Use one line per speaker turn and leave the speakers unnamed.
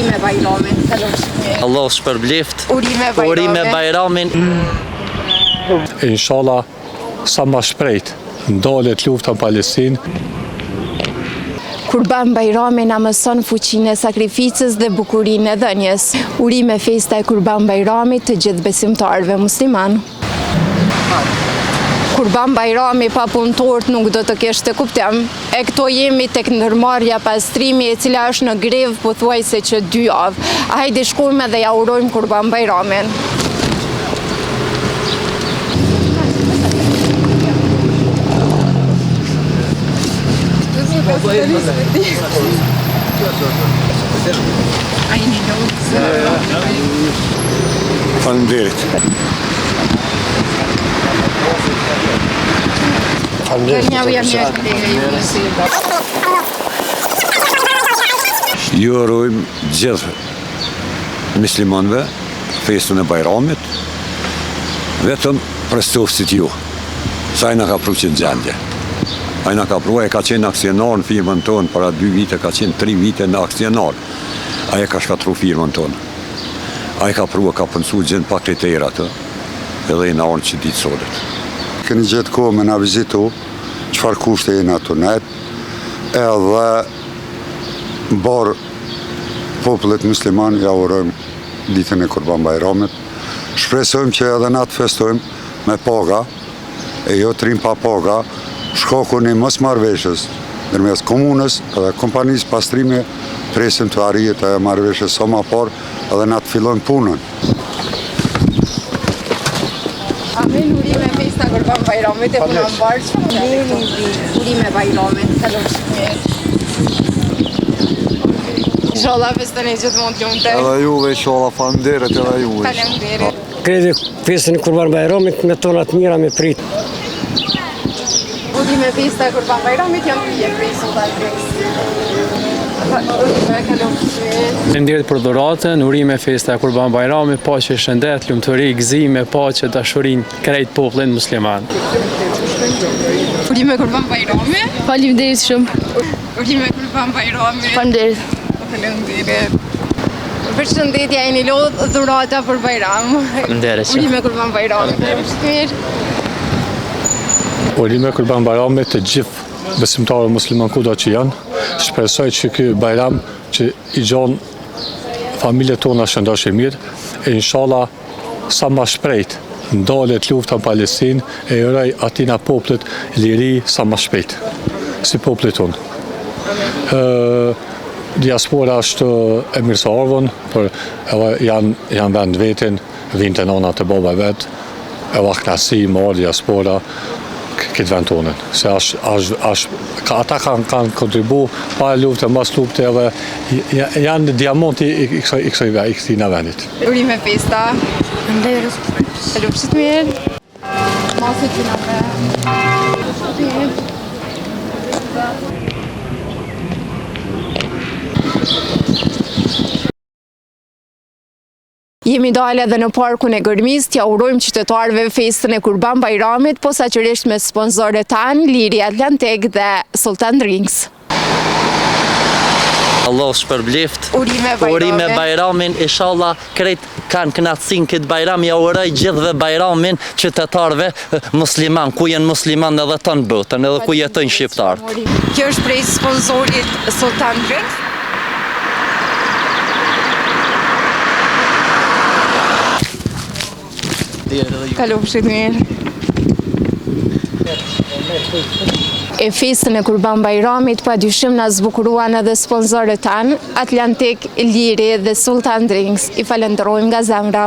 Urime Bajramin.
Allah shpërblift.
Urime
Bajramin.
Inshallah, sa ma shprejt, ndalet lufta në Palestinë.
Kurban Bajrami na mëson fuqinë e sakrificës dhe bukurinë e dhënjes. Urime festa e Kurban Bajramit të gjithë besimtarëve musliman. Kurban Bajrami pa punëtorët nuk do të kishte kuptim. E këto jemi tek ndërmarrja pastrimi e cila është në grevë pothuajse që 2 javë. Hajde shkojmë dhe ja urojmë Kurban Bajramin.
Faleminderit.
Ju urojmë gjithë muslimanëve festën e Bajramit, vetëm për stofësit ju, sa ai na ka pru që në gjendje. Ai na ka pru, ai ka qenë aksionar në firmën tonë, para 2 vite ka qenë 3 vite në aksionar. Ai ka shkatru firmën tonë. Ai ka pru, ka pënsu gjendë pa kritera të, edhe i na orën që ditë sotit.
Keni gjithë kohë me na vizitu, qëfar kushte jena të net, edhe barë popullet musliman ja urojmë ditën e Kurban Bajramit. Shpresojmë që edhe na të festojmë me paga, e jo trim pa paga, shkaku një mos marrëveshjes ndërmes komunës edhe kompanisë pastrimi presim të arrijet e marrëveshjes sa më parë edhe na të fillojnë punën.
Amin, urime festa Kurban Bajramit e punon barë. Urime Bajramit, Inshallah festën e gjithmonë të lumtë.
Edhe juve, inshallah, faleminderit edhe juve.
Faleminderit.
Kredi festën e Kurban Bajramit me tona të mira me prit.
Urime festa Kurban Bajramit janë pije prej Sultan Drinks. Urime kalofshi.
Faleminderit për dhuratën, urime festa e Kurban Bajramit, paqe, shëndet, lumturi, gëzime, paqe, dashurinë krejt popullin musliman.
Urime Kurban Bajramit.
Faleminderit shumë.
Urime Kurban Bajramit.
Faleminderit.
Faleminderit. Përshëndetje, jeni lodh dhurata për Bajram.
Faleminderit.
Urime Kurban Bajramit.
Urime Kurban Bajramit të gjithë besimtarë musliman kudo që janë. Shpresoj që ky Bajram që i gjon familjet tona shëndoshë mirë, e inshallah sa ma shpejt ndalet lufta në Palestinë e uroj atina popullit liri sa ma shpejt, si popullit tonë. Diaspora është e mirëseardhur, por janë vend vetin, vinë të nona të baba vetë, e vaknasi, marë diaspora, këtë vend tonën. Se ata kanë kontribu pa lufte, mas lufte, edhe janë diamanti i këtij në vendit.
Urime festa. Kalofshit mirë. Masit që në Jemi dalë edhe në parkun e Gërmis, t'ja urojmë qytetarëve festën e Kurban Bajramit, posaçërisht me sponsorët tanë, Liri Atlantik dhe Sultan Drinks.
Allah shpërblift.
Urime
Bajramin, inshallah krejt kanë kënaqësinë këtë Bajram, ja uroj gjithëve Bajramin qytetarëve musliman, ku janë musliman edhe të në botën, edhe ku jetojnë shqiptarët.
Kjo është prej sponsorit Sultan Drinks. Kalofshit mirë. E festën e Kurban Bajramit pa dyshim na zbukuruan edhe sponsorët tanë, Atlantik, Liri dhe Sultan Drinks. I falenderojmë nga zemra.